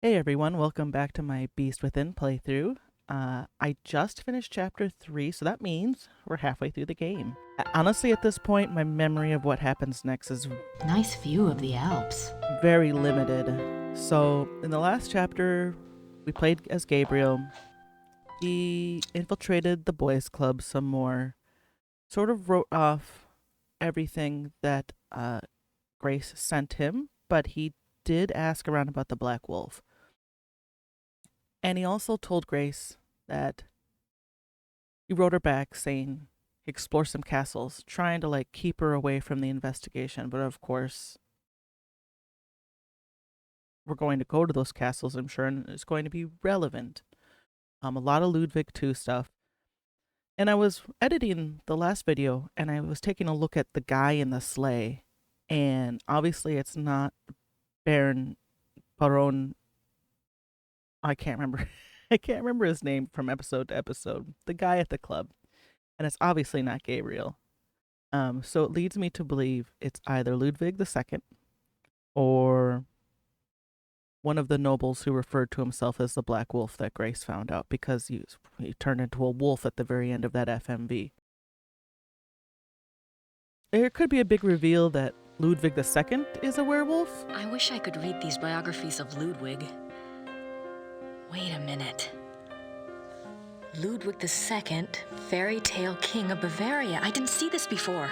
Hey everyone, welcome back to my Beast Within playthrough. I just finished chapter 3, so that means we're halfway through the game. Honestly, at this point, my memory of what happens next is Nice view of the Alps. very limited. So, in the last chapter, we played as Gabriel. He infiltrated the boys' club some more, sort of wrote off everything that Grace sent him, but he did ask around about the Black Wolf. And he also told Grace that he wrote her back saying explore some castles, trying to keep her away from the investigation. But of course, we're going to go to those castles, I'm sure, and it's going to be relevant. A lot of Ludwig II stuff. And I was editing the last video and I was taking a look at the guy in the sleigh. And obviously it's not Baron Baron. I can't remember. I can't remember his name from episode to episode. The guy at the club. And it's obviously not Gabriel. So it leads me to believe it's either Ludwig II or one of the nobles who referred to himself as the Black Wolf that Grace found out because he turned into a wolf at the very end of that FMV. There could be a big reveal that Ludwig II is a werewolf. I wish I could read these biographies of Ludwig. Wait a minute. Ludwig II, fairy tale king of Bavaria. I didn't see this before.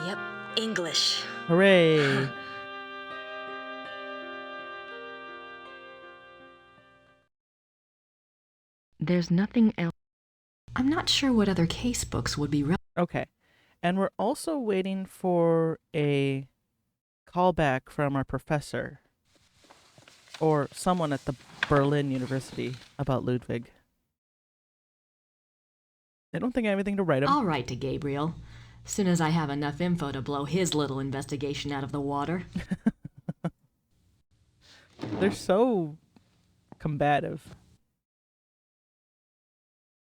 Yep, English. Hooray! There's nothing else. I'm not sure what other case books would be Okay. And we're also waiting for a callback from our professor or someone at the Berlin University about Ludwig. I don't think I have anything to write him. I'll write to Gabriel. Soon as I have enough info to blow his little investigation out of the water. They're so combative.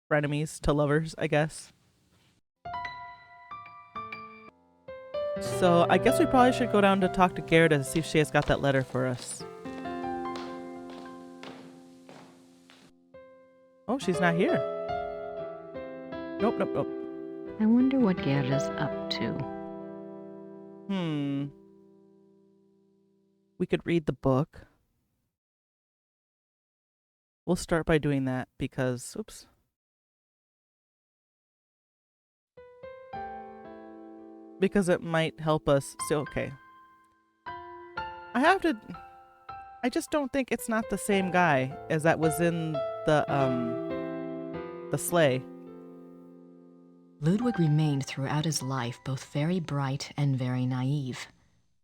Frenemies to lovers, I guess. So I guess we probably should go down to talk to Gerda to see if she has got that letter for us. Oh, she's not here. Nope, nope, nope. I wonder what Gerda's up to. We could read the book. We'll start by doing that because, oops. Because it might help us. So, okay. I just don't think it's not the same guy as that was in the sleigh. Ludwig remained throughout his life both very bright and very naive.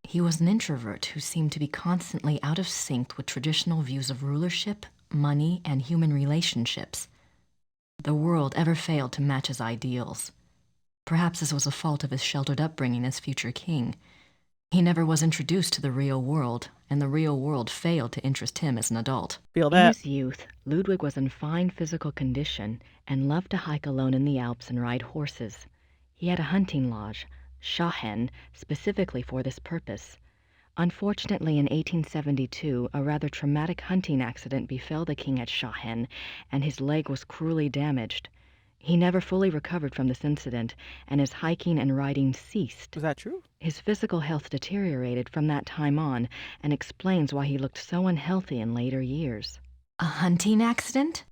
He was an introvert who seemed to be constantly out of sync with traditional views of rulership, money, and human relationships. The world ever failed to match his ideals. Perhaps this was a fault of his sheltered upbringing as future king. He never was introduced to the real world, and the real world failed to interest him as an adult. Feel In that? his youth, Ludwig was in fine physical condition and loved to hike alone in the Alps and ride horses. He had a hunting lodge, Schahen, specifically for this purpose. Unfortunately, in 1872, a rather traumatic hunting accident befell the king at Schahen, and his leg was cruelly damaged. He never fully recovered from this incident, and his hiking and riding ceased. Is that true? His physical health deteriorated from that time on, and explains why he looked so unhealthy in later years. A hunting accident?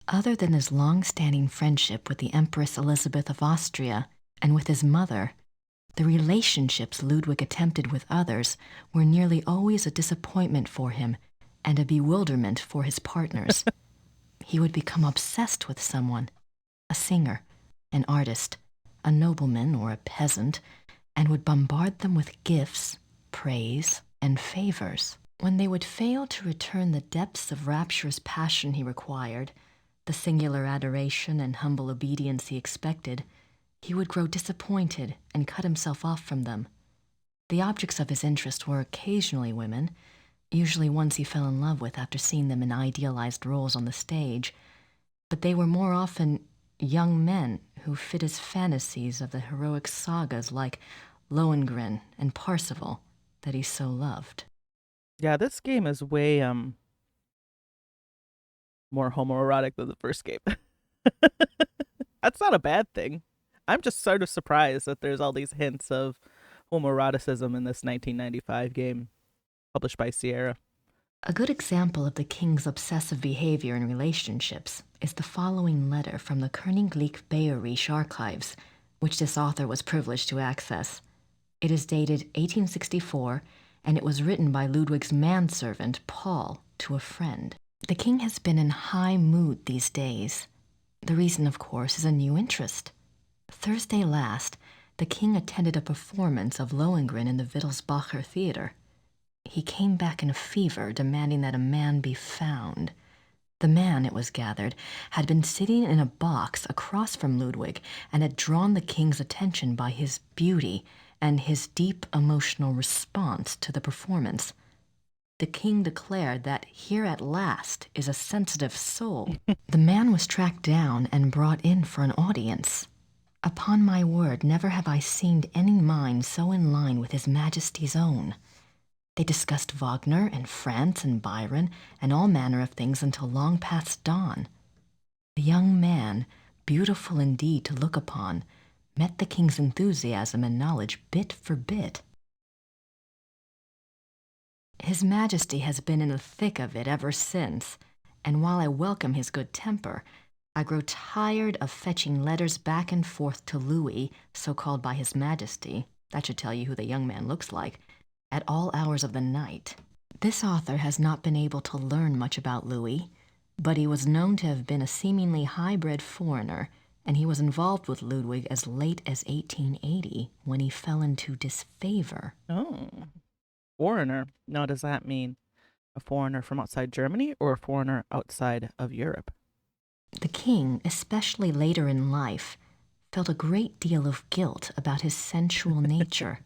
Other than his long-standing friendship with the Empress Elizabeth of Austria and with his mother, the relationships Ludwig attempted with others were nearly always a disappointment for him and a bewilderment for his partners. He would become obsessed with someone, a singer, an artist, a nobleman or a peasant, and would bombard them with gifts, praise, and favors. When they would fail to return the depths of rapturous passion he required, the singular adoration and humble obedience he expected, he would grow disappointed and cut himself off from them. The objects of his interest were occasionally women, usually ones he fell in love with after seeing them in idealized roles on the stage, but they were more often young men who fit his fantasies of the heroic sagas like Lohengrin and Parsifal that he so loved. Yeah, this game is way more homoerotic than the first game. That's not a bad thing. I'm just sort of surprised that there's all these hints of homoeroticism in this 1995 game published by Sierra. A good example of the king's obsessive behavior in relationships is the following letter from the Königlich Bayerische archives, which this author was privileged to access. It is dated 1864, and it was written by Ludwig's manservant, Paul, to a friend. The king has been in high mood these days. The reason, of course, is a new interest. Thursday last, the king attended a performance of Lohengrin in the Wittelsbacher Theater. He came back in a fever, demanding that a man be found. The man, it was gathered, had been sitting in a box across from Ludwig and had drawn the king's attention by his beauty and his deep emotional response to the performance. The king declared that here at last is a sensitive soul. The man was tracked down and brought in for an audience. Upon my word, never have I seen any mind so in line with His Majesty's own. They discussed Wagner and France and Byron and all manner of things until long past dawn. The young man, beautiful indeed to look upon, met the king's enthusiasm and knowledge bit for bit. His Majesty has been in the thick of it ever since, and while I welcome his good temper, I grow tired of fetching letters back and forth to Louis, so called by His Majesty, that should tell you who the young man looks like, at all hours of the night. This author has not been able to learn much about Louis, but he was known to have been a seemingly high-bred foreigner, and he was involved with Ludwig as late as 1880, when he fell into disfavor. Oh, foreigner. Now, does that mean a foreigner from outside Germany or a foreigner outside of Europe? The king, especially later in life, felt a great deal of guilt about his sensual nature.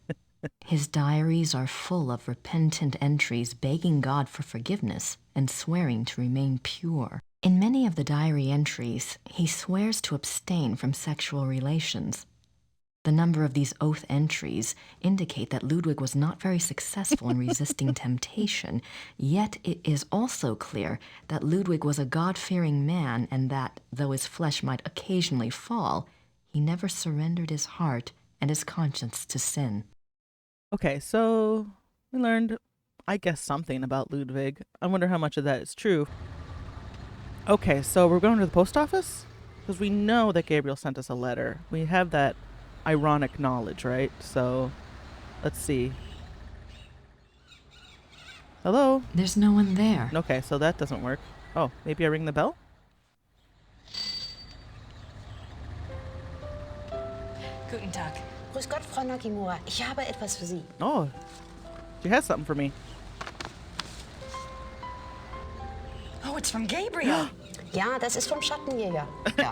His diaries are full of repentant entries begging God for forgiveness and swearing to remain pure. In many of the diary entries, he swears to abstain from sexual relations. The number of these oath entries indicate that Ludwig was not very successful in resisting temptation, yet it is also clear that Ludwig was a God-fearing man and that, though his flesh might occasionally fall, he never surrendered his heart and his conscience to sin. Okay, so we learned, I guess, something about Ludwig. I wonder how much of that is true. Okay, so we're going to the post office? Because we know that Gabriel sent us a letter. We have that ironic knowledge, right? So, let's see. Hello? There's no one there. Okay, so that doesn't work. Oh, maybe I ring the bell? Guten Tag. Grüß Gott, Frau Nakimura. Ich habe etwas für Sie. Oh, she has something for me. Oh, it's from Gabriel. Ja, das ist vom Schattenjäger. Ja.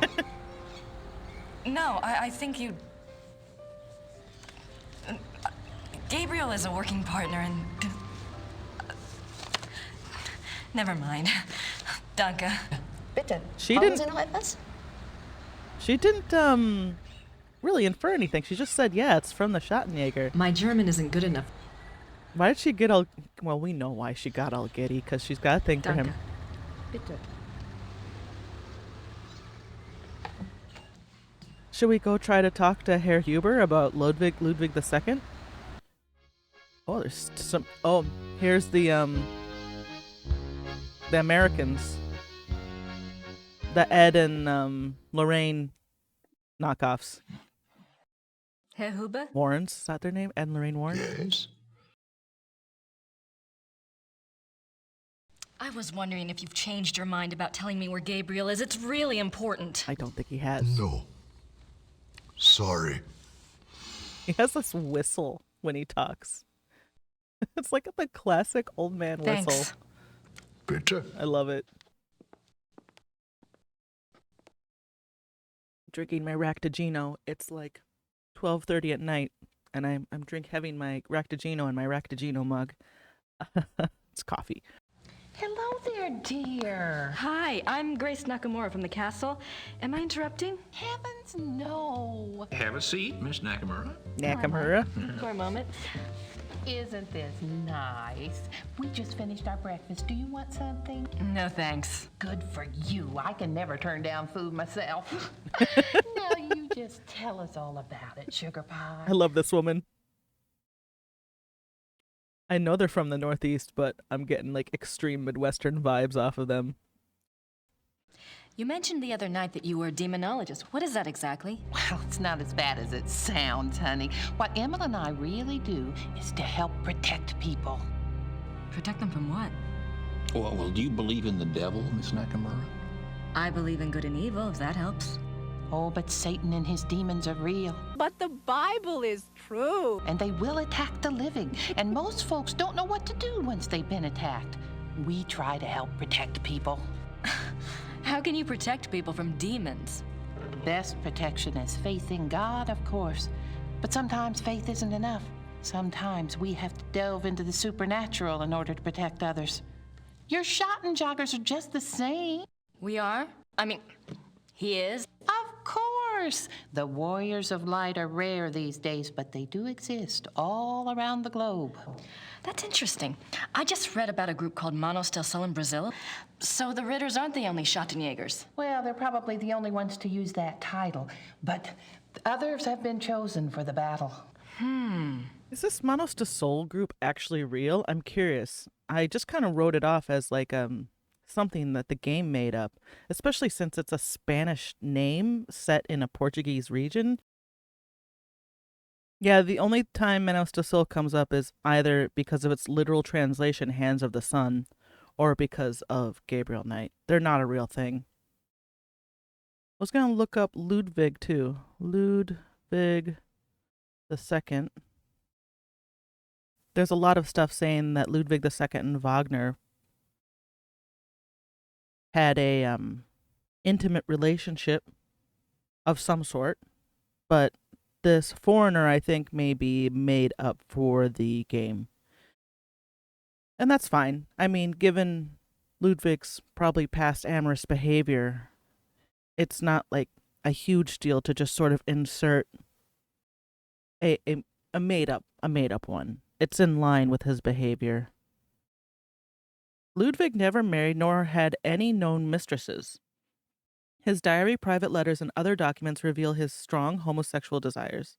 No, I think you... Gabriel is a working partner and... Never mind. Danke. Bitte. She Brauchen didn't- Sie noch etwas? She didn't, really infer anything. She just said, yeah, it's from the Schattenjäger. My German isn't good enough. Why did she get all... Well, we know why she got all giddy, because she's got a thing for him. Danke. Bitte. Should we go try to talk to Herr Huber about Ludwig II? Oh, there's some... Oh, here's the Americans. The Ed and, Lorraine knockoffs. Herr Huber? Warrens, is that their name? Ed and Lorraine Warren? Yes. I was wondering if you've changed your mind about telling me where Gabriel is. It's really important. I don't think he has. No. Sorry. He has this whistle when he talks. It's like the classic old man whistle. Thanks. Bitte. I love it. Drinking my Ractigino. It's like 12:30 at night, and I'm having my Ractigino in my Ractigino mug. It's coffee. Hello there, dear. Hi, I'm Grace Nakamura from the castle. Am I interrupting? Heavens, no. Have a seat, Miss Nakamura. Nakamura. For a moment. Isn't this nice? We just finished our breakfast. Do you want something? No thanks. Good for you. I can never turn down food myself. Now you just tell us all about it, Sugar Pie. I love this woman. I know they're from the Northeast, but I'm getting like extreme Midwestern vibes off of them. You mentioned the other night that you were a demonologist. What is that exactly? Well, it's not as bad as it sounds, honey. What Emma and I really do is to help protect people. Protect them from what? Well, do you believe in the devil, Miss Nakamura? I believe in good and evil, if that helps. Oh, but Satan and his demons are real. But the Bible is true. And they will attack the living. And most folks don't know what to do once they've been attacked. We try to help protect people. How can you protect people from demons? Best protection is faith in God, of course. But sometimes faith isn't enough. Sometimes we have to delve into the supernatural in order to protect others. Your Schottenjoggers are just the same. We are? I mean, he is? Of course. The warriors of light are rare these days, but they do exist all around the globe. That's interesting. I just read about a group called Manos del Sol in Brazil. So the Ritters aren't the only Schottenjägers. Well, they're probably the only ones to use that title, but others have been chosen for the battle. Is this Manos de Sol group actually real? I'm curious. I just kind of wrote it off as like something that the game made up, especially since it's a Spanish name set in a Portuguese region. Yeah, the only time Manos de Sol comes up is either because of its literal translation, Hands of the Sun, or because of Gabriel Knight. They're not a real thing. I was going to look up Ludwig too. Ludwig II. There's a lot of stuff saying that Ludwig II and Wagner had a intimate relationship of some sort, but this foreigner, I think, may be made up for the game. And that's fine. I mean, given Ludwig's probably past amorous behavior, it's not like a huge deal to just sort of insert a made up one. It's in line with his behavior. Ludwig never married nor had any known mistresses. His diary, private letters, and other documents reveal his strong homosexual desires,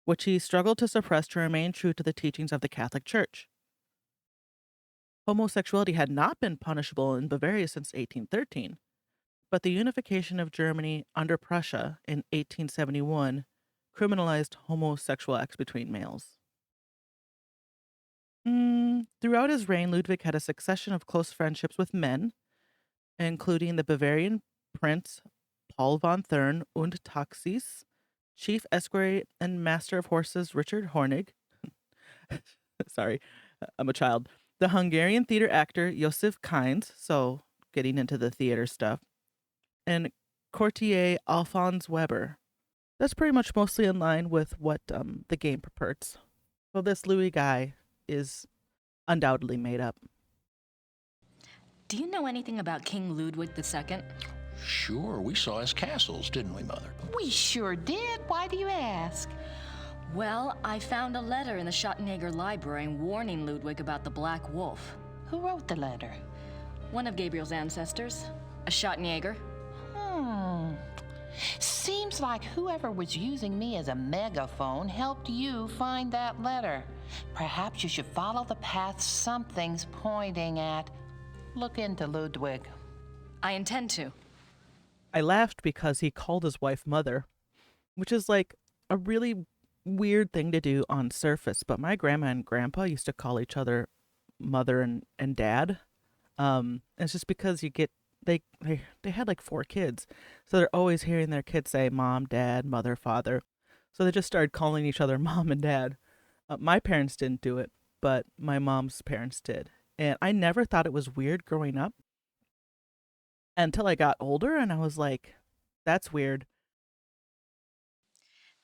which he struggled to suppress to remain true to the teachings of the Catholic Church. Homosexuality had not been punishable in Bavaria since 1813, but the unification of Germany under Prussia in 1871 criminalized homosexual acts between males. Throughout his reign, Ludwig had a succession of close friendships with men, including the Bavarian Prince Paul von Thurn und Taxis, Chief Esquire and Master of Horses Richard Hornig. Sorry, I'm a child. The Hungarian theater actor Josef Kainz, so getting into the theater stuff, and courtier Alphonse Weber. That's pretty much mostly in line with what the game purports. Well, this Louis guy is undoubtedly made up. Do you know anything about King Ludwig II? Sure, we saw his castles, didn't we, Mother? We sure did. Why do you ask? Well, I found a letter in the Schottenjäger library warning Ludwig about the Black Wolf. Who wrote the letter? One of Gabriel's ancestors, a Schottenjäger. Seems like whoever was using me as a megaphone helped you find that letter. Perhaps you should follow the path something's pointing at. Look into Ludwig. I intend to. I laughed because he called his wife mother, which is like a really weird thing to do on surface, but my grandma and grandpa used to call each other mother and dad. It's just because they had like 4 kids, so they're always hearing their kids say mom, dad, mother, father, so they just started calling each other mom and dad. My parents didn't do it, but my mom's parents did, and I never thought it was weird growing up until I got older, and I was like, that's weird.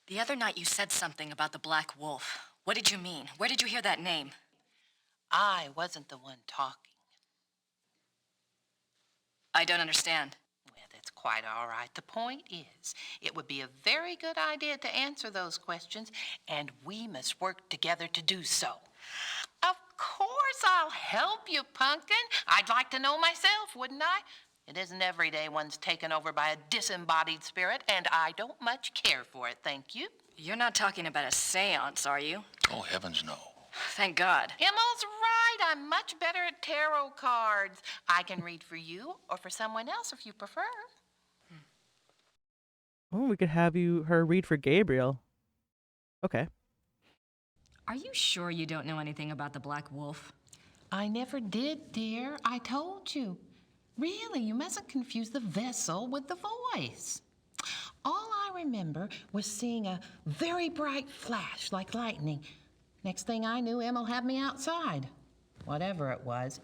The other night you said something about the Black Wolf. What did you mean? Where did you hear that name? I wasn't the one talking. I don't understand. Well, that's quite all right. The point is, it would be a very good idea to answer those questions, and we must work together to do so. Of course I'll help you, Pumpkin. I'd like to know myself, wouldn't I? It isn't every day one's taken over by a disembodied spirit, and I don't much care for it, thank you. You're not talking about a seance, are you? Oh, heavens no. Thank God. Emma's right. I'm much better at tarot cards. I can read for you or for someone else if you prefer. Oh, we could have her read for Gabriel. Okay. Are you sure you don't know anything about the Black Wolf? I never did, dear. I told you. Really, you mustn't confuse the vessel with the voice. All I remember was seeing a very bright flash like lightning. Next thing I knew, Em'll have me outside. Whatever it was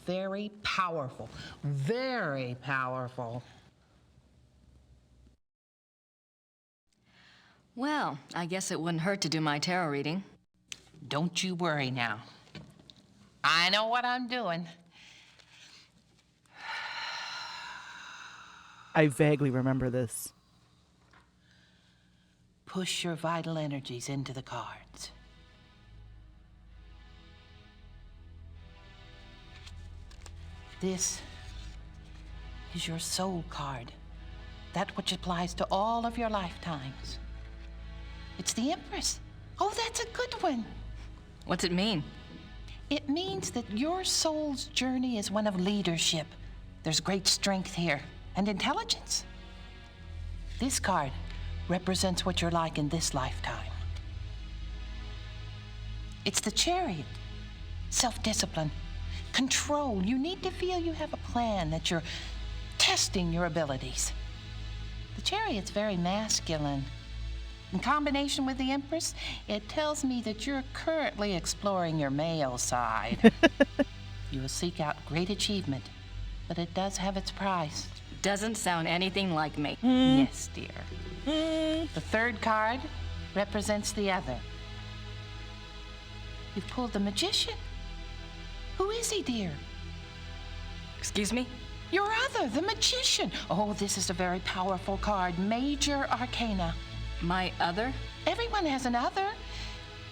very powerful. Very powerful. Well, I guess it wouldn't hurt to do my tarot reading. Don't you worry now. I know what I'm doing. I vaguely remember this. Push your vital energies into the cards. This is your soul card, that which applies to all of your lifetimes. It's the Empress. Oh, that's a good one. What's it mean? It means that your soul's journey is one of leadership. There's great strength here and intelligence. This card represents what you're like in this lifetime. It's the Chariot. Self-discipline, control. You need to feel you have a plan, that you're testing your abilities. The Chariot's very masculine. In combination with the Empress, it tells me that you're currently exploring your male side. You will seek out great achievement, but it does have its price. Doesn't sound anything like me. Yes, dear. The third card represents the other. You've pulled the Magician. Who is he, dear? Excuse me? Your other, the Magician. Oh, this is a very powerful card. Major Arcana. My other? Everyone has an other.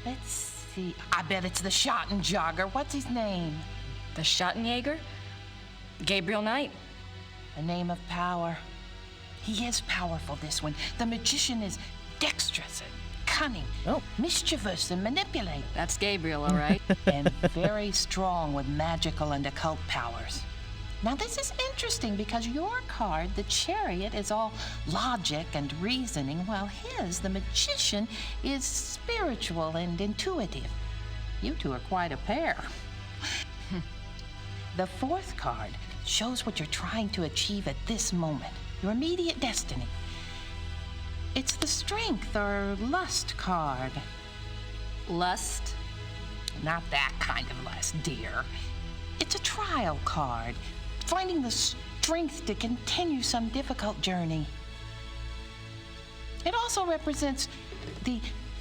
Let's see. I bet it's the Schottenjäger. What's his name? The Schottenjäger? Gabriel Knight. A name of power. He is powerful, this one. The Magician is dexterous and cunning, mischievous and manipulating. That's Gabriel, all right. And very strong with magical and occult powers. Now, this is interesting because your card, the Chariot, is all logic and reasoning, while his, the Magician, is spiritual and intuitive. You two are quite a pair. The fourth card shows what you're trying to achieve at this moment, your immediate destiny. It's the Strength or Lust card. Lust? Not that kind of lust, dear. It's a trial card, finding the strength to continue some difficult journey. It also represents the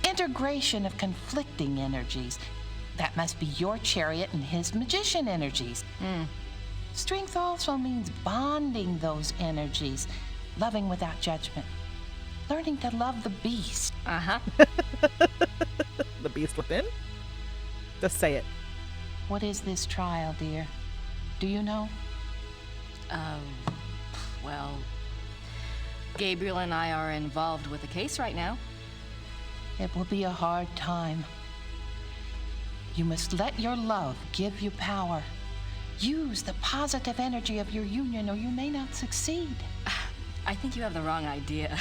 integration of conflicting energies. That must be your Chariot and his Magician energies. Strength also means bonding those energies, loving without judgment, learning to love the beast. Uh-huh. The beast within? Just say it. What is this trial, dear? Do you know? Well, Gabriel and I are involved with a case right now. It will be a hard time. You must let your love give you power. Use the positive energy of your union or you may not succeed. I think you have the wrong idea.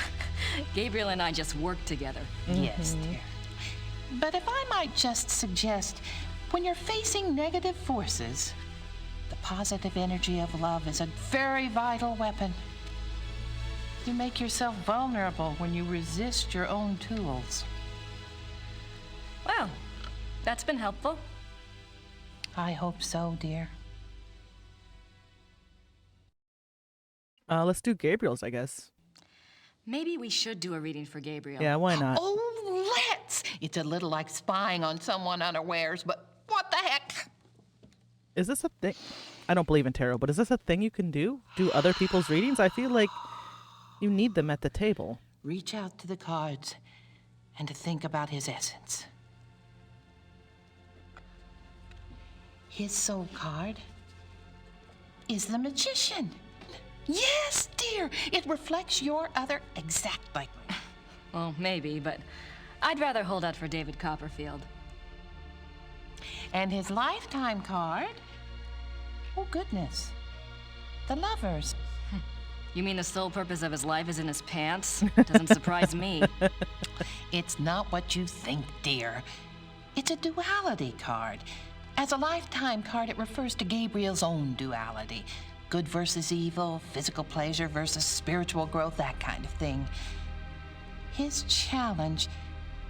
Gabriel and I just work together. Yes, dear. But if I might just suggest, when you're facing negative forces, the positive energy of love is a very vital weapon. You make yourself vulnerable when you resist your own tools. Well, that's been helpful. I hope so, dear. Let's do Gabriel's, I guess. Maybe we should do a reading for Gabriel. Yeah, why not? Oh, let's! It's a little like spying on someone unawares, but what the heck? Is this a thing? I don't believe in tarot, but is this a thing you can do? Do other people's readings? I feel like you need them at the table. Reach out to the cards and to think about his essence. His soul card is the Magician. Yes, dear. It reflects your other exactly. Well, maybe, but I'd rather hold out for David Copperfield. And his lifetime card? Oh, goodness. The Lovers. You mean the sole purpose of his life is in his pants? Doesn't surprise me. It's not what you think, dear. It's a duality card. As a lifetime card, it refers to Gabriel's own duality. Good versus evil, physical pleasure versus spiritual growth, that kind of thing. His challenge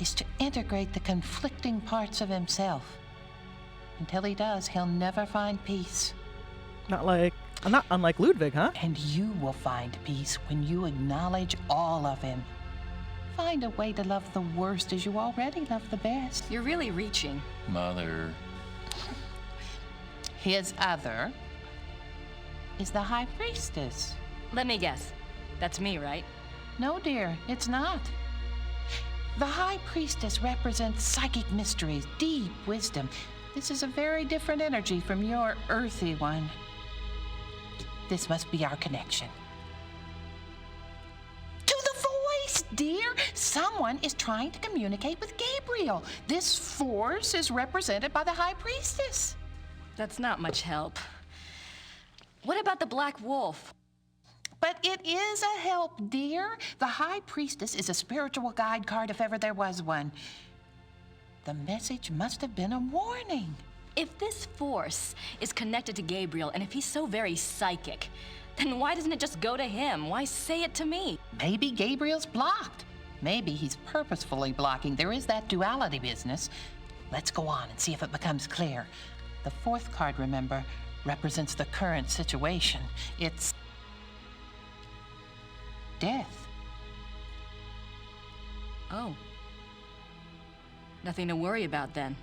is to integrate the conflicting parts of himself. Until he does, he'll never find peace. Not unlike Ludwig, huh? And you will find peace when you acknowledge all of him. Find a way to love the worst as you already love the best. You're really reaching. Mother. His other is the High Priestess. Let me guess. That's me, right? No, dear, it's not. The High Priestess represents psychic mysteries, deep wisdom. This is a very different energy from your earthy one. This must be our connection. To the voice, dear! Someone is trying to communicate with Gabriel. This force is represented by the High Priestess. That's not much help. What about the Black Wolf? But it is a help, dear. The High Priestess is a spiritual guide card if ever there was one. The message must have been a warning. If this force is connected to Gabriel, and if he's so very psychic, then why doesn't it just go to him? Why say it to me? Maybe Gabriel's blocked. Maybe he's purposefully blocking. There is that duality business. Let's go on and see if it becomes clear. The fourth card, remember, represents the current situation. It's death. Oh. Nothing to worry about then.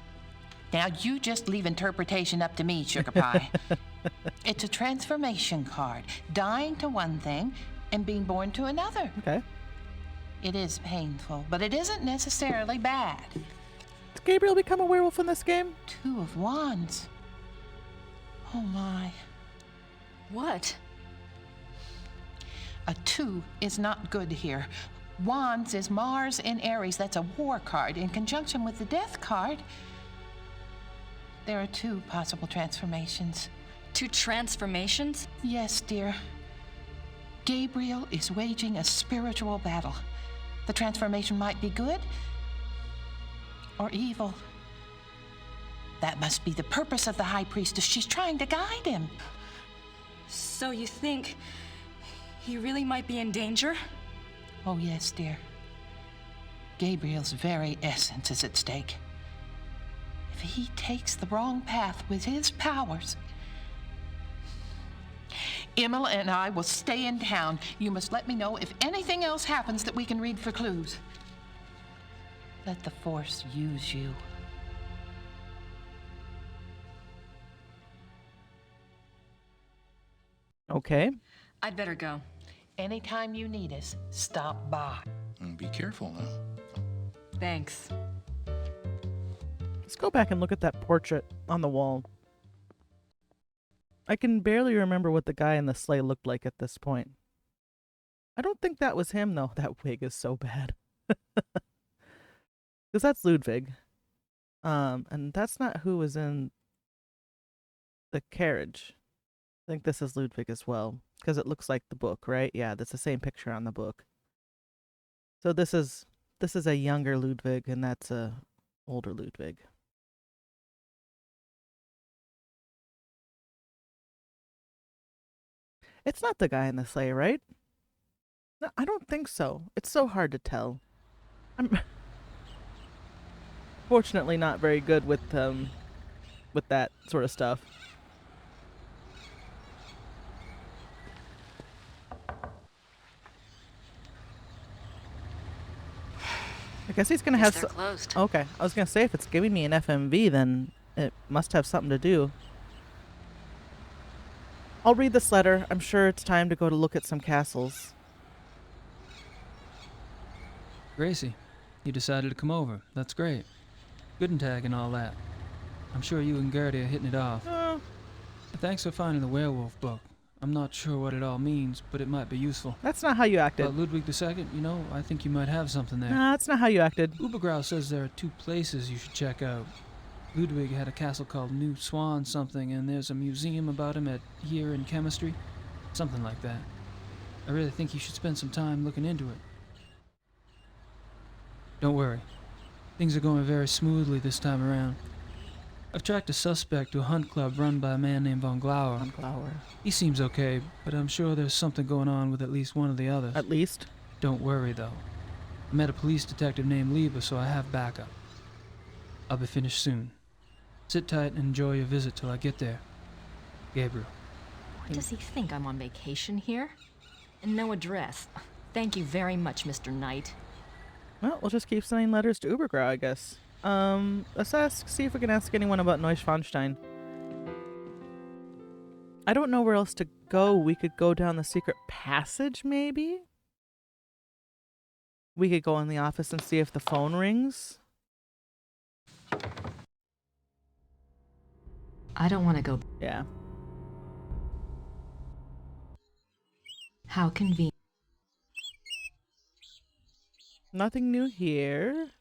Now, you just leave interpretation up to me, Sugar Pie. It's a transformation card, dying to one thing and being born to another. Okay. It is painful, but it isn't necessarily bad. Does Gabriel become a werewolf in this game? Two of Wands. Oh, my. What? A 2 is not good here. Wands is Mars in Aries. That's a war card. In conjunction with the death card, there are 2 possible transformations. 2 transformations? Yes, dear. Gabriel is waging a spiritual battle. The transformation might be good or evil. That must be the purpose of the High Priestess. She's trying to guide him. So you think he really might be in danger? Oh, yes, dear. Gabriel's very essence is at stake. If he takes the wrong path with his powers, Emma and I will stay in town. You must let me know if anything else happens that we can read for clues. Let the Force use you. Okay. I'd better go. Anytime you need us, stop by. And be careful now. Thanks. Let's go back and look at that portrait on the wall. I can barely remember what the guy in the sleigh looked like at this point. I don't think that was him, though. That wig is so bad. Because that's Ludwig. And that's not who was in the carriage. I think this is Ludwig as well. Because it looks like the book, right? Yeah, that's the same picture on the book. So this is a younger Ludwig, and that's a older Ludwig. It's not the guy in the sleigh, right? No, I don't think so. It's so hard to tell. I'm fortunately not very good with that sort of stuff. I guess he's gonna have. They're closed. Okay, I was gonna say if it's giving me an FMV, then it must have something to do. I'll read this letter. I'm sure it's time to go to look at some castles. Gracie, you decided to come over. That's great. Good and tag and all that. I'm sure you and Gertie are hitting it off. Thanks for finding the werewolf book. I'm not sure what it all means, but it might be useful. That's not how you acted. Ludwig II, you know, I think you might have something there. Nah, that's not how you acted. Ubergrau says there are 2 places you should check out. Ludwig had a castle called New Swan something, and there's a museum about him at here in chemistry. Something like that. I really think you should spend some time looking into it. Don't worry. Things are going very smoothly this time around. I've tracked a suspect to a hunt club run by a man named Von Glauer. Von Glauer. He seems okay, but I'm sure there's something going on with at least one of the others. At least? Don't worry, though. I met a police detective named Lieber, so I have backup. I'll be finished soon. Sit tight and enjoy your visit till I get there. Gabriel. What does he think? I'm on vacation here? And no address. Thank you very much, Mr. Knight. Well, we'll just keep sending letters to Ubergrau, I guess. Let's see if we can ask anyone about Neuschwanstein. I don't know where else to go. We could go down the secret passage, maybe? We could go in the office and see if the phone rings. I don't want to go. Yeah. How convenient. Nothing new here.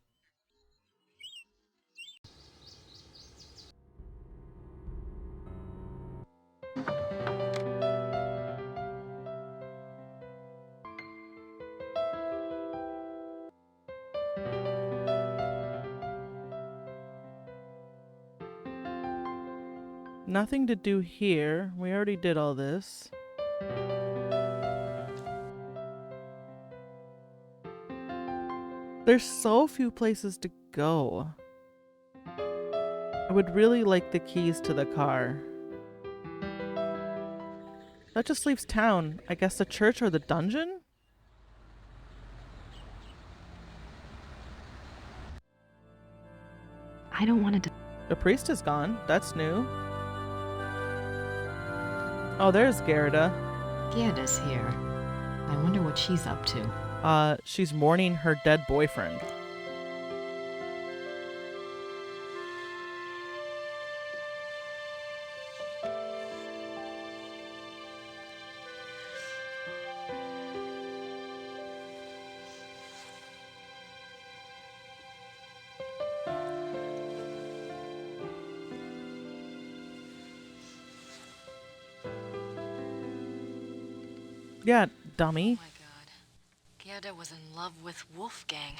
Nothing to do here. We already did all this. There's so few places to go. I would really like the keys to the car. That just leaves town. I guess the church or the dungeon? I don't want to. The priest is gone. That's new. Oh, there's Gerda. Gerda's here. I wonder what she's up to. She's mourning her dead boyfriend. Yeah, dummy. Oh my god. Gerda was in love with Wolfgang.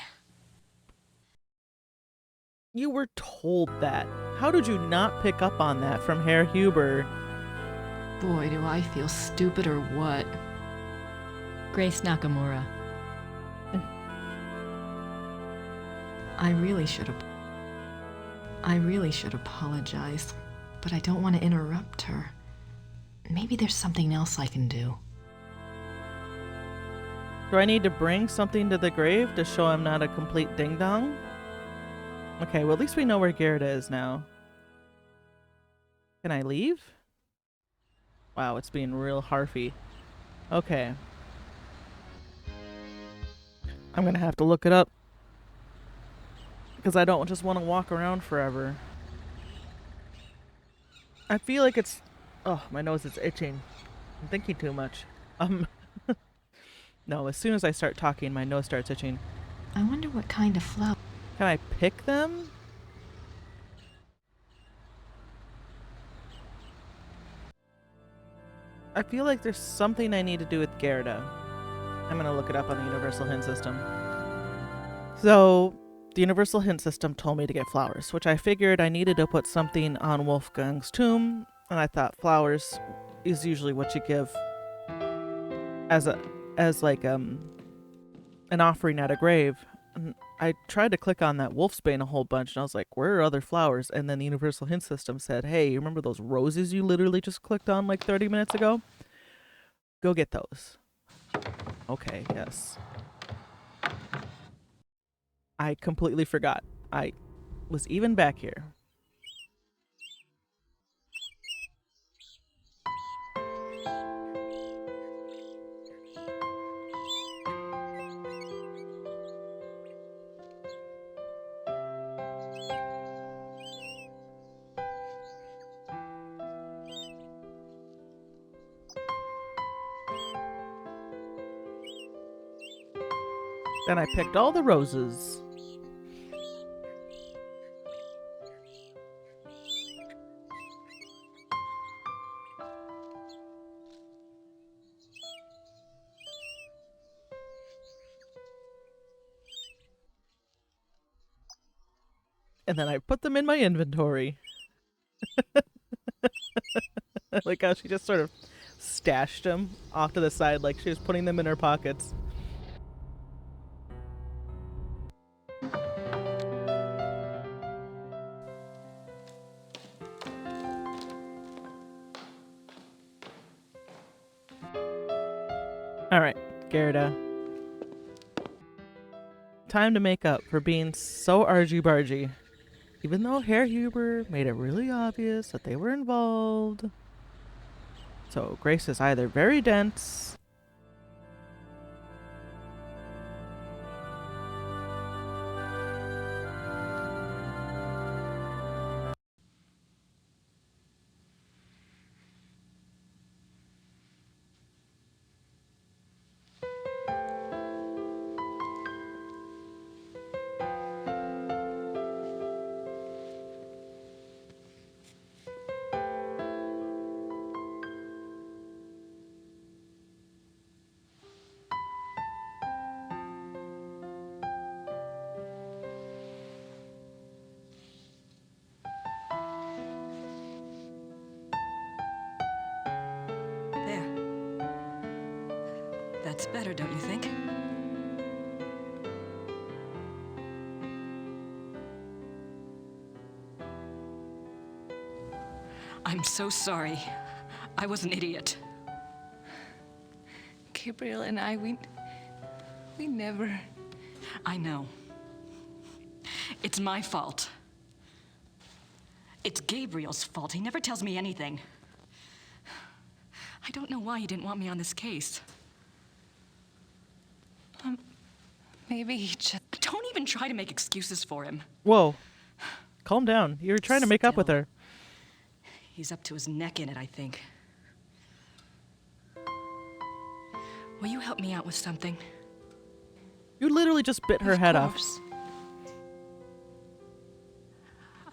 You were told that. How did you not pick up on that from Herr Huber? Boy, do I feel stupid or what. Grace Nakamura. I really should apologize, but I don't want to interrupt her. Maybe there's something else I can do. Do I need to bring something to the grave to show I'm not a complete ding-dong? Okay, well at least we know where Gerda is now. Can I leave? Wow, it's being real harfy. Okay. I'm gonna have to look it up. Because I don't just want to walk around forever. I feel like it's... Oh, my nose is itching. I'm thinking too much. No, as soon as I start talking, my nose starts itching. I wonder what kind of flower. Can I pick them? I feel like there's something I need to do with Gerda. I'm gonna look it up on the Universal Hint System. So, the Universal Hint System told me to get flowers, which I figured I needed to put something on Wolfgang's tomb, and I thought flowers is usually what you give as an offering at a grave. And I tried to click on that wolfsbane a whole bunch, and I was like, where are other flowers? And then the Universal Hint System said, hey, you remember those roses you literally just clicked on like 30 minutes ago? Go get those. Okay, yes. I completely forgot. I was even back here. Then I picked all the roses. And then I put them in my inventory. Like how she just sort of stashed them off to the side like she was putting them in her pockets. Alright, Gerda. Time to make up for being so argy-bargy. Even though Herr Huber made it really obvious that they were involved. So Grace is either very dense There. That's better, don't you think? I'm so sorry. I was an idiot. Gabriel and I, we never... I know. It's my fault. It's Gabriel's fault. He never tells me anything. I don't know why he didn't want me on this case. Maybe he just... Don't even try to make excuses for him. Whoa. Calm down. You were trying to make up with Still. her. He's up to his neck in it, I think. Will you help me out with something? You literally just bit her head off. course.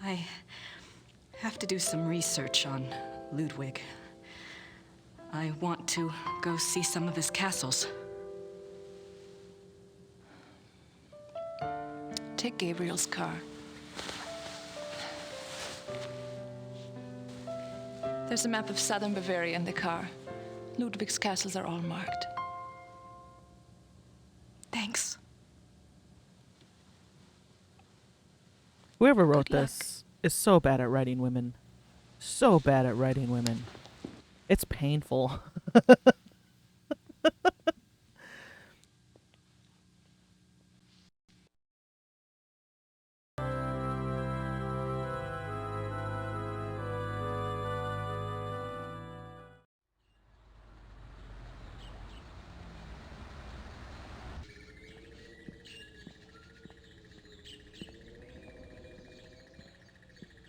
I have to do some research on Ludwig. I want to go see some of his castles. Take Gabriel's car. There's a map of southern Bavaria in the car. Ludwig's castles are all marked. Thanks. Whoever wrote Good luck. this is so bad at writing women. So bad at writing women. It's painful.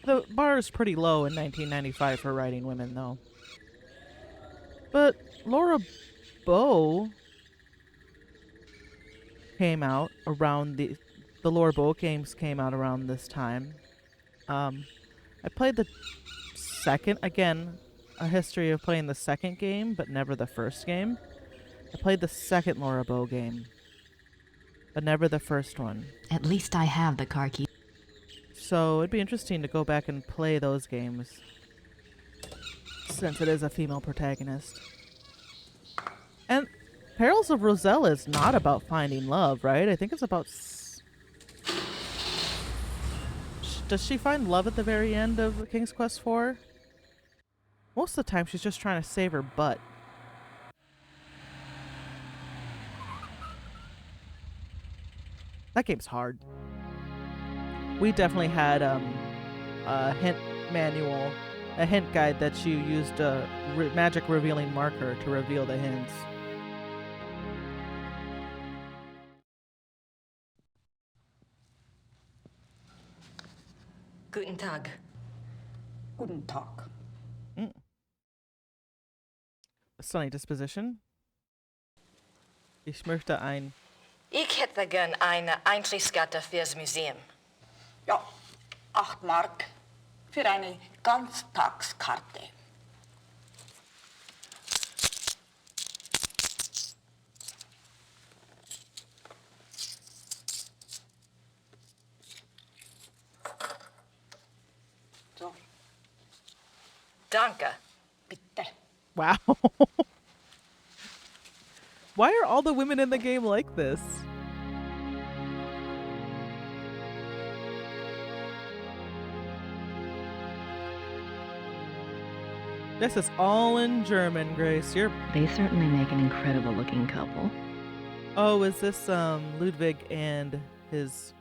The bar is pretty low in 1995 for writing women, though. But Laura Bow came out around the Laura Bow games came out around this time. I played the second, again, a history of playing the second game, but never the first game. I played the second Laura Bow game, but never the first one. At least I have the car key. So it'd be interesting to go back and play those games, since it is a female protagonist. And Perils of Rosella is not about finding love, right? I think it's about... Does she find love at the very end of King's Quest IV? Most of the time she's just trying to save her butt. That game's hard. We definitely had a hint manual, a hint guide that you used a magic revealing marker to reveal the hints. Guten Tag. Guten Tag. Sunny disposition. Ich möchte ein Ik hätte gern eine Eintrittskarte fürs Museum. Ja, 8 Mark für eine Ganztagskarte. So, Danke. bitte. Wow. Why are all the women in the game like this? This is all in German, Grace. They certainly make an incredible looking couple. Oh, is this Ludwig and the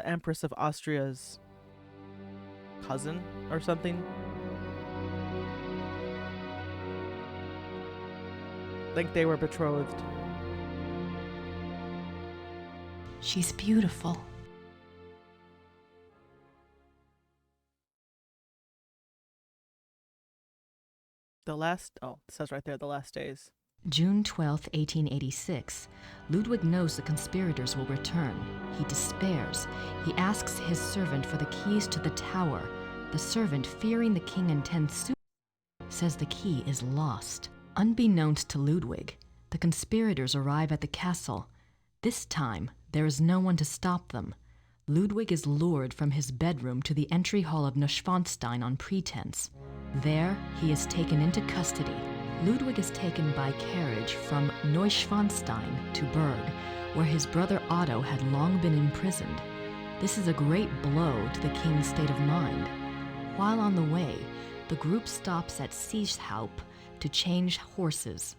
Empress of Austria's cousin or something? I think they were betrothed. She's beautiful. It says right there, the last days. June 12, 1886. Ludwig knows the conspirators will return. He despairs. He asks his servant for the keys to the tower. The servant, fearing the king intends suicide, says the key is lost. Unbeknownst to Ludwig, the conspirators arrive at the castle. This time, there is no one to stop them. Ludwig is lured from his bedroom to the entry hall of Neuschwanstein on pretense. There, he is taken into custody. Ludwig is taken by carriage from Neuschwanstein to Berg, where his brother Otto had long been imprisoned. This is a great blow to the king's state of mind. While on the way, the group stops at Seeshaupt to change horses.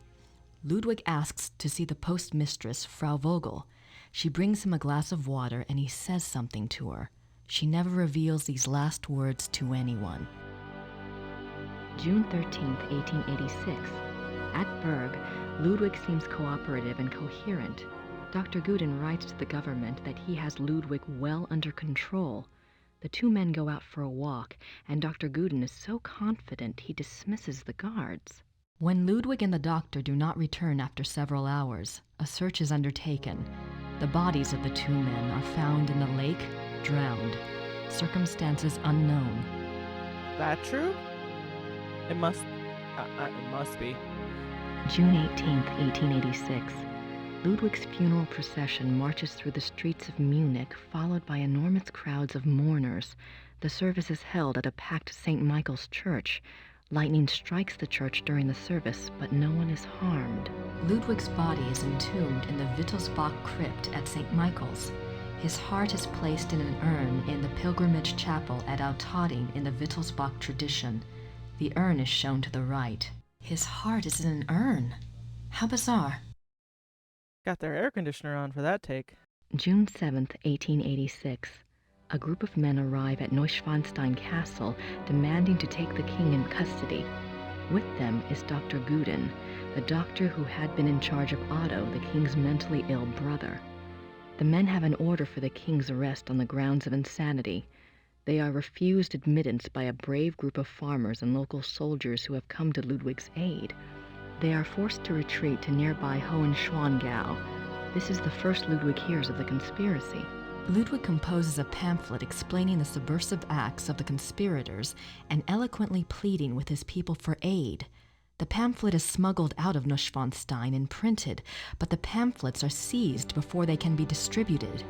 Ludwig asks to see the postmistress, Frau Vogel. She brings him a glass of water and he says something to her. She never reveals these last words to anyone. June 13, 1886. At Berg, Ludwig seems cooperative and coherent. Dr. Guden writes to the government that he has Ludwig well under control. The two men go out for a walk, and Dr. Guden is so confident he dismisses the guards. When Ludwig and the doctor do not return after several hours, a search is undertaken. The bodies of the two men are found in the lake, drowned. Circumstances unknown. That true? It must be. June 18, 1886. Ludwig's funeral procession marches through the streets of Munich, followed by enormous crowds of mourners. The service is held at a packed St. Michael's church. Lightning strikes the church during the service, but no one is harmed. Ludwig's body is entombed in the Wittelsbach crypt at St. Michael's. His heart is placed in an urn in the pilgrimage chapel at Altading in the Wittelsbach tradition. The urn is shown to the right. His heart is in an urn. How bizarre. Got their air conditioner on for that take. June 7th, 1886. A group of men arrive at Neuschwanstein Castle demanding to take the king in custody. With them is Dr. Guden, the doctor who had been in charge of Otto, the king's mentally ill brother. The men have an order for the king's arrest on the grounds of insanity. They are refused admittance by a brave group of farmers and local soldiers who have come to Ludwig's aid. They are forced to retreat to nearby Hohenschwangau. This is the first Ludwig hears of the conspiracy. Ludwig composes a pamphlet explaining the subversive acts of the conspirators and eloquently pleading with his people for aid. The pamphlet is smuggled out of Neuschwanstein and printed, but the pamphlets are seized before they can be distributed.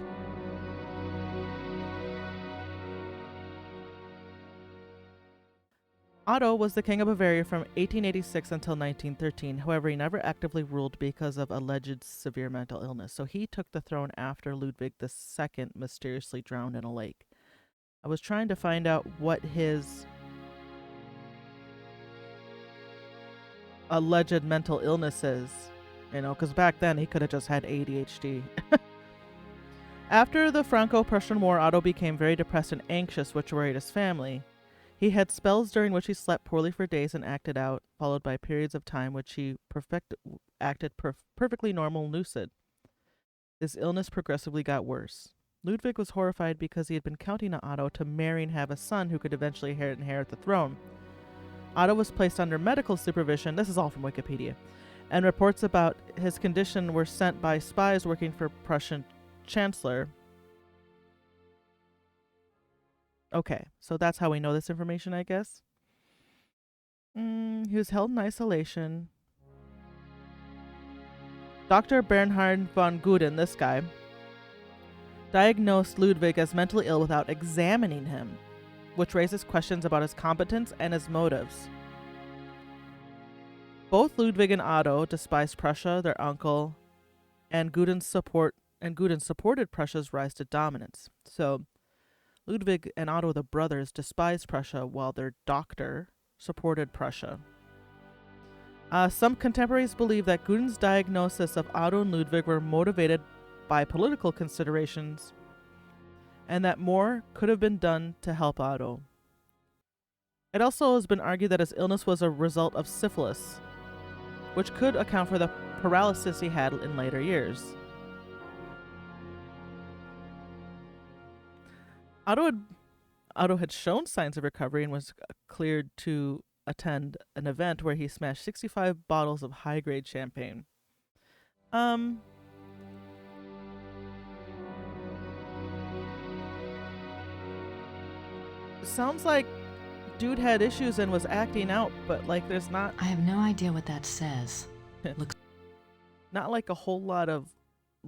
Otto was the king of Bavaria from 1886 until 1913. However, he never actively ruled because of alleged severe mental illness, so he took the throne after Ludwig II mysteriously drowned in a lake. I was trying to find out what his alleged mental illness is, because back then he could have just had ADHD. After the Franco-Prussian War, Otto became very depressed and anxious, which worried his family. He had spells during which he slept poorly for days and acted out, followed by periods of time which he acted perfectly normal and lucid. His illness progressively got worse. Ludwig was horrified because he had been counting on Otto to marry and have a son who could eventually inherit the throne. Otto was placed under medical supervision, this is all from Wikipedia, and reports about his condition were sent by spies working for Prussian Chancellor. Okay, so that's how we know this information, I guess. He was held in isolation. Dr. Bernhard von Guden, this guy, diagnosed Ludwig as mentally ill without examining him, which raises questions about his competence and his motives. Both Ludwig and Otto despised Prussia, their uncle, and Guden supported Prussia's rise to dominance. So Ludwig and Otto, the brothers, despised Prussia while their doctor supported Prussia. Some contemporaries believe that Guden's diagnosis of Otto and Ludwig were motivated by political considerations, and that more could have been done to help Otto. It also has been argued that his illness was a result of syphilis, which could account for the paralysis he had in later years. Otto had shown signs of recovery and was cleared to attend an event where he smashed 65 bottles of high-grade champagne. Sounds like dude had issues and was acting out, but like there's not... I have no idea what that says. Looks not like a whole lot of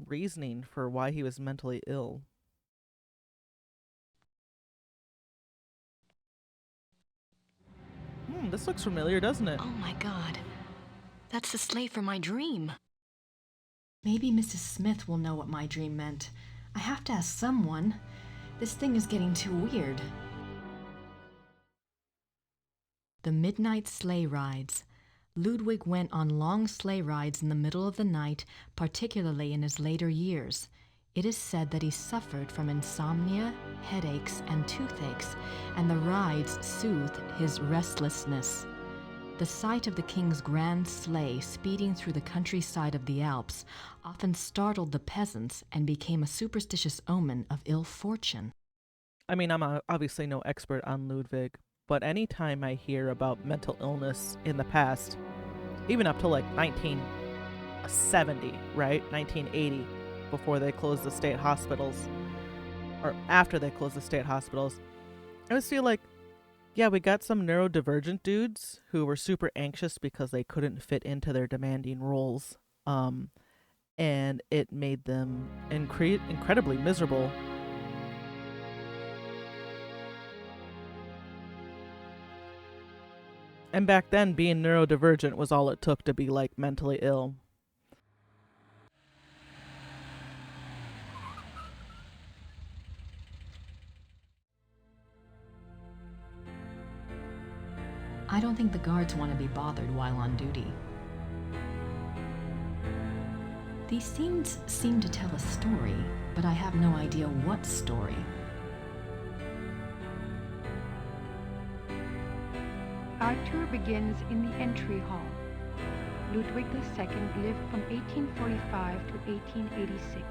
reasoning for why he was mentally ill. This looks familiar, doesn't it? Oh my God. That's the slate for my dream. Maybe Mrs. Smith will know what my dream meant. I have to ask someone. This thing is getting too weird. The midnight sleigh rides. Ludwig went on long sleigh rides in the middle of the night, particularly in his later years. It is said that he suffered from insomnia, headaches, and toothaches, and the rides soothed his restlessness. The sight of the king's grand sleigh speeding through the countryside of the Alps often startled the peasants and became a superstitious omen of ill fortune. I mean, I'm obviously no expert on Ludwig, but anytime I hear about mental illness in the past, even up to like 1970, right? 1980, before they closed the state hospitals, or after they closed the state hospitals, I just feel like, yeah, we got some neurodivergent dudes who were super anxious because they couldn't fit into their demanding roles, and it made them incredibly miserable. And back then, being neurodivergent was all it took to be, like, mentally ill. I don't think the guards want to be bothered while on duty. These scenes seem to tell a story, but I have no idea what story. Our tour begins in the entry hall. Ludwig II lived from 1845 to 1886.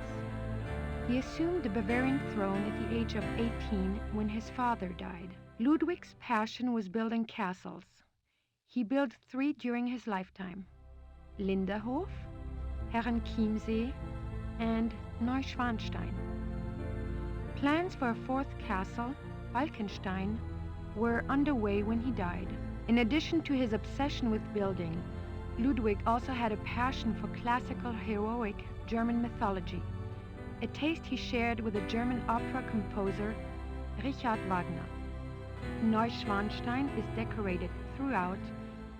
He assumed the Bavarian throne at the age of 18 when his father died. Ludwig's passion was building castles. He built 3 during his lifetime: Linderhof, Herrenchiemsee, and Neuschwanstein. Plans for a 4th castle, Falkenstein, were underway when he died. In addition to his obsession with building, Ludwig also had a passion for classical heroic German mythology, a taste he shared with the German opera composer Richard Wagner. Neuschwanstein is decorated throughout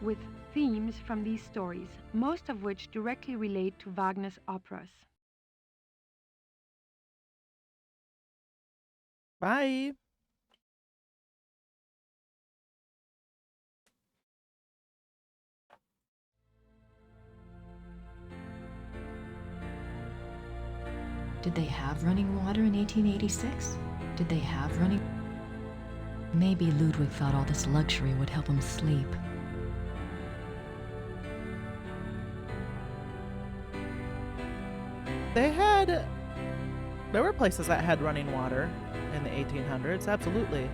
with themes from these stories, most of which directly relate to Wagner's operas. Bye. Did they have running water in 1886? Did they have running... Maybe Ludwig thought all this luxury would help him sleep. There were places that had running water in the 1800s, absolutely.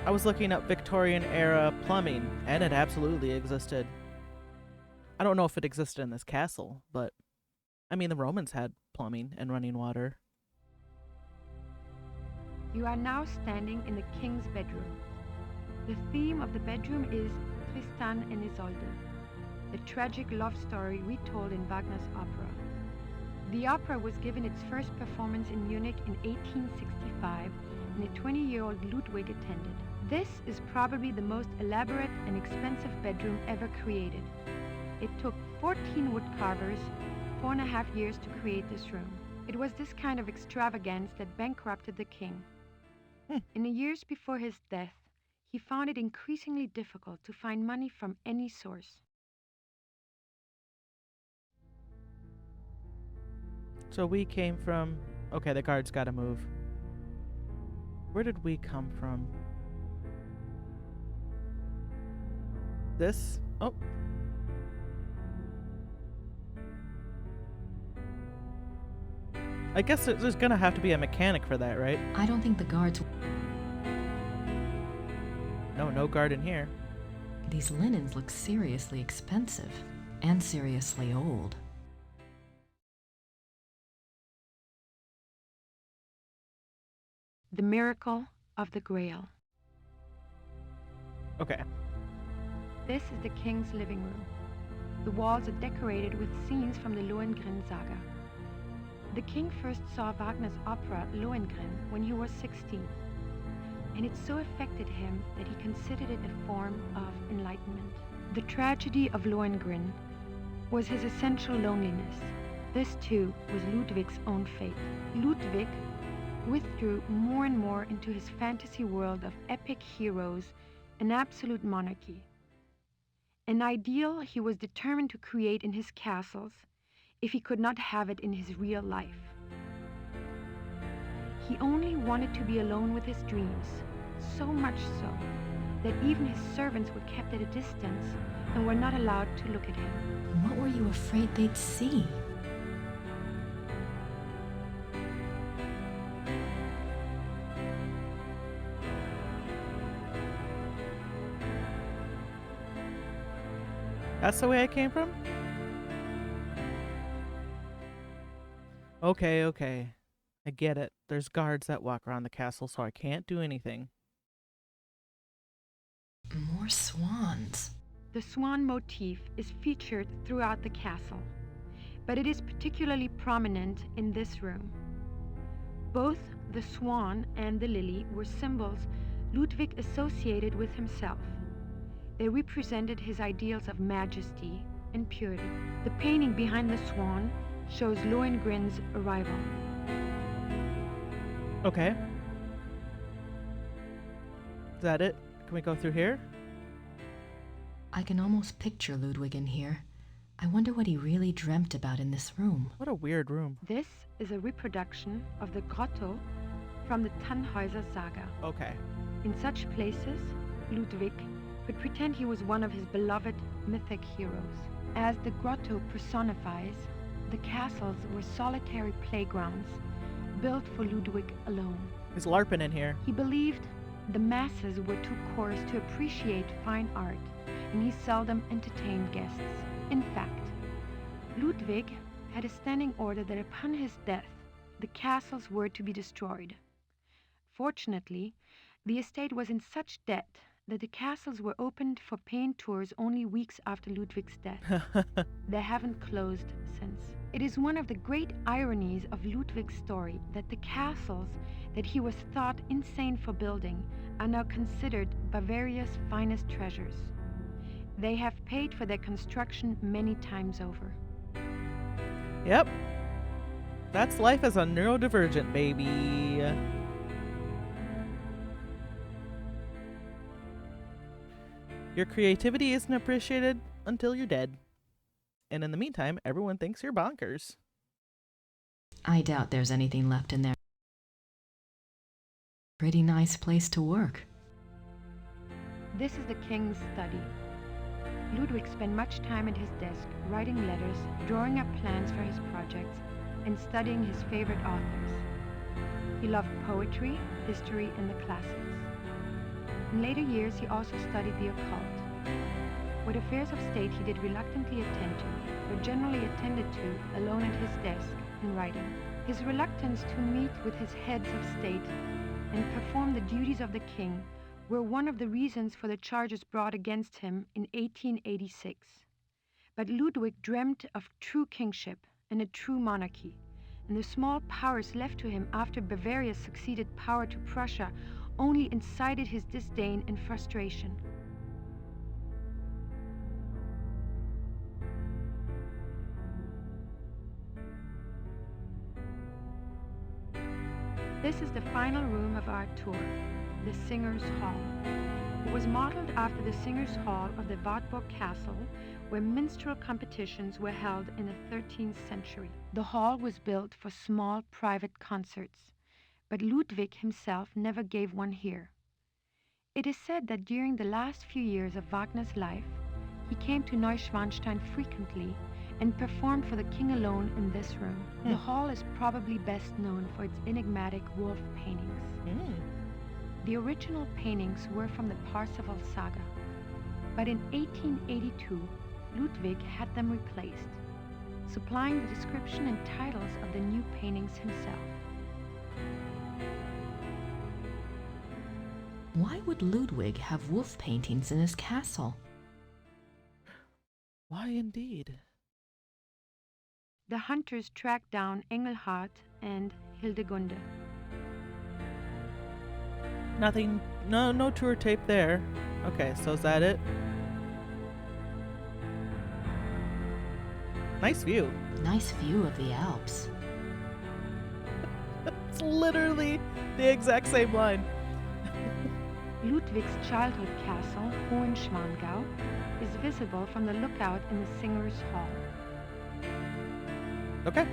I was looking up Victorian era plumbing, and it absolutely existed. I don't know if it existed in this castle, but I mean, the Romans had plumbing and running water. You are now standing in the king's bedroom. The theme of the bedroom is Tristan and Isolde, the tragic love story retold in Wagner's opera. The opera was given its first performance in Munich in 1865, and a 20-year-old Ludwig attended. This is probably the most elaborate and expensive bedroom ever created. It took 14 woodcarvers 4.5 years to create this room. It was this kind of extravagance that bankrupted the king. In the years before his death, he found it increasingly difficult to find money from any source. So we came from... Okay, the guard's gotta move. Where did we come from? This? Oh. I guess there's gonna have to be a mechanic for that, right? I don't think the guards... No guard in here. These linens look seriously expensive and seriously old. The Miracle of the Grail. Okay. This is the king's living room. The walls are decorated with scenes from the Lohengrin saga. The king first saw Wagner's opera Lohengrin when he was 16, and it so affected him that he considered it a form of enlightenment. The tragedy of Lohengrin was his essential loneliness. This too was Ludwig's own fate. Ludwig withdrew more and more into his fantasy world of epic heroes and absolute monarchy. An ideal he was determined to create in his castles if he could not have it in his real life. He only wanted to be alone with his dreams, so much so that even his servants were kept at a distance and were not allowed to look at him. What were you afraid they'd see? That's the way I came from? Okay. I get it. There's guards that walk around the castle, so I can't do anything. More swans. The swan motif is featured throughout the castle, but it is particularly prominent in this room. Both the swan and the lily were symbols Ludwig associated with himself. They represented his ideals of majesty and purity. The painting behind the swan shows Lohengrin's arrival. Okay. Is that it? Can we go through here? I can almost picture Ludwig in here. I wonder what he really dreamt about in this room. What a weird room. This is a reproduction of the grotto from the Tannhäuser saga. Okay. In such places, Ludwig could pretend he was one of his beloved mythic heroes. As the grotto personifies, the castles were solitary playgrounds built for Ludwig alone. He's LARPing in here. He believed the masses were too coarse to appreciate fine art, and he seldom entertained guests. In fact, Ludwig had a standing order that upon his death, the castles were to be destroyed. Fortunately, the estate was in such debt that the castles were opened for paying tours only weeks after Ludwig's death. They haven't closed since. It is one of the great ironies of Ludwig's story that the castles that he was thought insane for building are now considered Bavaria's finest treasures. They have paid for their construction many times over. Yep. That's life as a neurodivergent, baby. Your creativity isn't appreciated until you're dead. And in the meantime, everyone thinks you're bonkers. I doubt there's anything left in there. Pretty nice place to work. This is the king's study. Ludwig spent much time at his desk writing letters, drawing up plans for his projects, and studying his favorite authors. He loved poetry, history, and the classics. In later years, he also studied the occult. what affairs of state he did reluctantly attend to, but generally attended to alone at his desk in writing. His reluctance to meet with his heads of state and perform the duties of the king were one of the reasons for the charges brought against him in 1886. But Ludwig dreamt of true kingship and a true monarchy, and the small powers left to him after Bavaria succeeded power to Prussia only incited his disdain and frustration. This is the final room of our tour, the Singers' Hall. It was modeled after the Singers' Hall of the Wartburg Castle, where minstrel competitions were held in the 13th century. The hall was built for small private concerts, but Ludwig himself never gave one here. It is said that during the last few years of Wagner's life, he came to Neuschwanstein frequently and performed for the king alone in this room. The hall is probably best known for its enigmatic wolf paintings. The original paintings were from the Parsifal saga, but in 1882, Ludwig had them replaced, supplying the description and titles of the new paintings himself. Why would Ludwig have wolf paintings in his castle? Why indeed? The hunters tracked down Engelhard and Hildegunde. Nothing, no tour tape there. Okay, so is that it? Nice view. Nice view of the Alps. It's literally the exact same line. Ludwig's childhood castle, Hohenschwangau, is visible from the lookout in the Singers' Hall. Okay.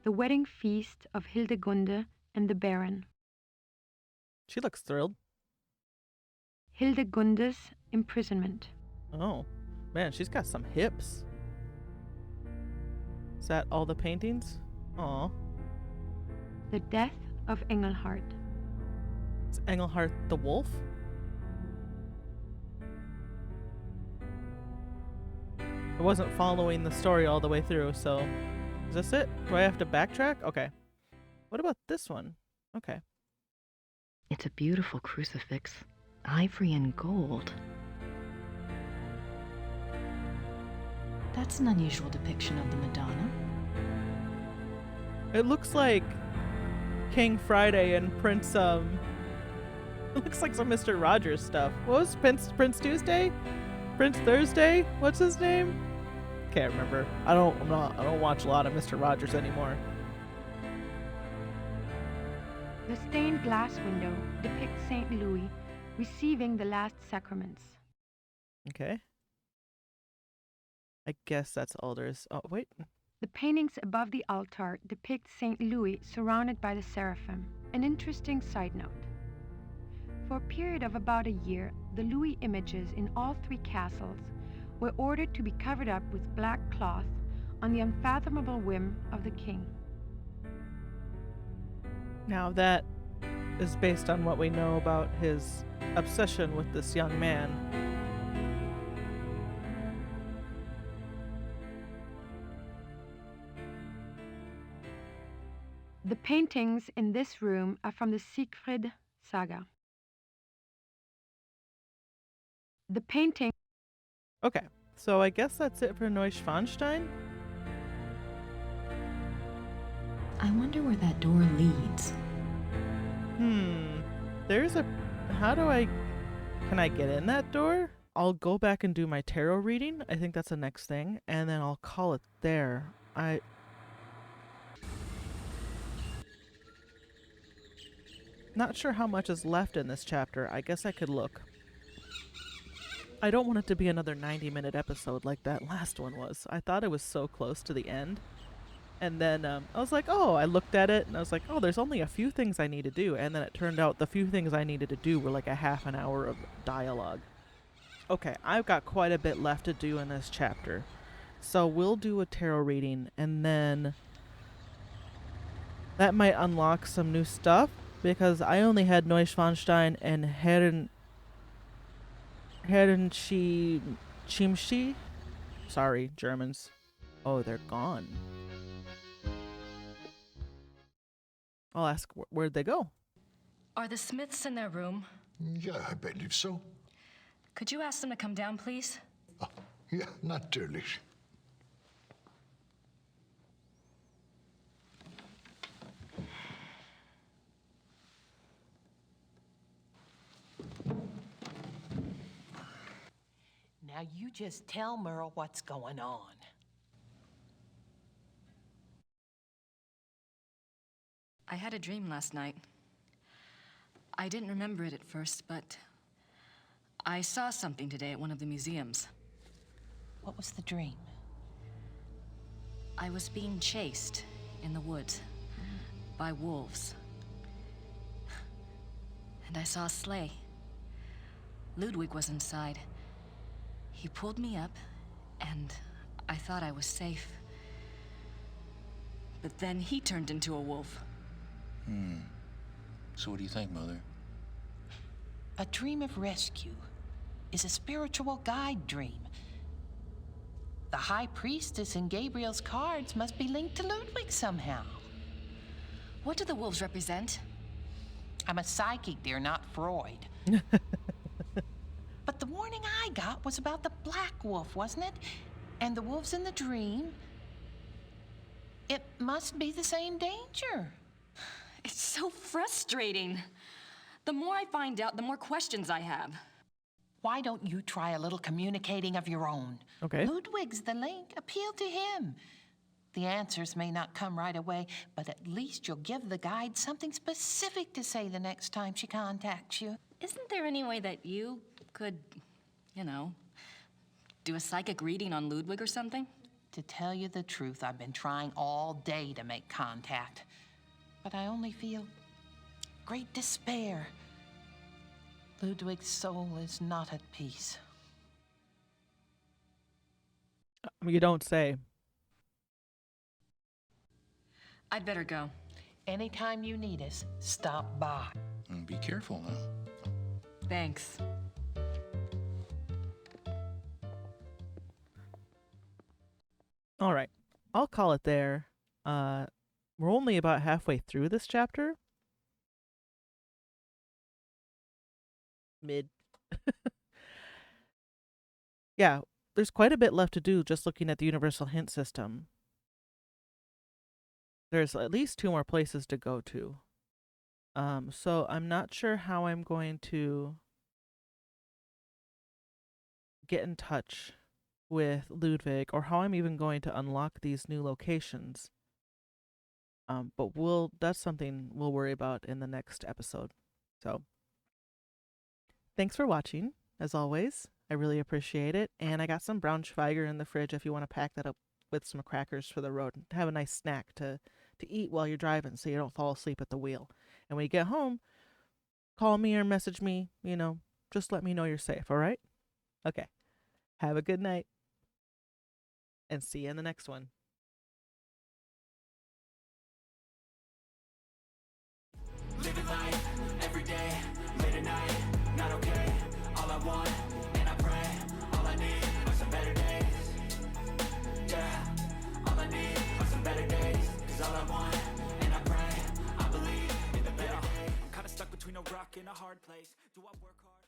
The wedding feast of Hildegunde and the Baron. She looks thrilled. Hildegunde's imprisonment. Oh, man, she's got some hips. Is that all the paintings? Aw. The death of Engelhard. Is Engelhard the wolf? I wasn't following the story all the way through, so is this it? Do I have to backtrack? Okay. What about this one? Okay. It's a beautiful crucifix, ivory and gold. That's an unusual depiction of the Madonna. It looks like King Friday and Prince, it looks like some Mr. Rogers stuff. What was Prince Tuesday? Prince Thursday? What's his name? Can't remember. I don't watch a lot of Mr. Rogers anymore. The stained glass window depicts St. Louis receiving the last sacraments. Okay. I guess that's all there is. Oh, wait. The paintings above the altar depict St. Louis surrounded by the seraphim. An interesting side note. For a period of about a year, the Louis images in all three castles were ordered to be covered up with black cloth on the unfathomable whim of the king. Now that is based on what we know about his obsession with this young man. The paintings in this room are from the Siegfried saga. The painting... Okay, so I guess that's it for Neuschwanstein. I wonder where that door leads. There's a... Can I get in that door? I'll go back and do my tarot reading. I think that's the next thing. And then I'll call it there. Not sure how much is left in this chapter. I guess I could look. I don't want it to be another 90-minute episode like that last one was. I thought it was so close to the end. And then I was like, oh, I looked at it and I was like, oh, there's only a few things I need to do. And then it turned out the few things I needed to do were like a half an hour of dialogue. Okay, I've got quite a bit left to do in this chapter. So we'll do a tarot reading and then that might unlock some new stuff because I only had Neuschwanstein and Hadn't she... Chimshi? Sorry, Germans. Oh, they're gone. I'll ask, where'd they go? Are the Smiths in their room? Yeah, I believe so. Could you ask them to come down, please? Ja, natürlich. Now you just tell Merle what's going on. I had a dream last night. I didn't remember it at first, but I saw something today at one of the museums. What was the dream? I was being chased in the woods by wolves. And I saw a sleigh. Ludwig was inside. He pulled me up, and I thought I was safe. But then he turned into a wolf. So what do you think, Mother? A dream of rescue is a spiritual guide dream. The High Priestess in Gabriel's cards must be linked to Ludwig somehow. What do the wolves represent? I'm a psychic, dear, not Freud. But the warning I got was about the black wolf, wasn't it? And the wolves in the dream. It must be the same danger. It's so frustrating. The more I find out, the more questions I have. Why don't you try a little communicating of your own? Okay. Ludwig's the link. Appeal to him. The answers may not come right away, but at least you'll give the guide something specific to say the next time she contacts you. Isn't there any way that you could, do a psychic reading on Ludwig or something? To tell you the truth, I've been trying all day to make contact, but I only feel great despair. Ludwig's soul is not at peace. You don't say. I'd better go. Anytime you need us, stop by. And be careful now. Thanks. All right. I'll call it there. We're only about halfway through this chapter. Mid. Yeah, there's quite a bit left to do just looking at the universal hint system. There's at least 2 more places to go to. So I'm not sure how I'm going to get in touch with Ludwig or how I'm even going to unlock these new locations. But that's something we'll worry about in the next episode. So thanks for watching, as always. I really appreciate it. And I got some Braunschweiger in the fridge if you want to pack that up with some crackers for the road and have a nice snack to eat while you're driving so you don't fall asleep at the wheel. And when you get home, call me or message me, just let me know you're safe, all right? Okay. Have a good night. And see you in the next one. Living life every day, late at night, not okay. All I want, and I pray, all I need are some better days. Yeah, all I need are some better days. Cause all I want, and I pray, I believe in the better days. I'm kinda stuck between a rock and a hard place. Do I work hard?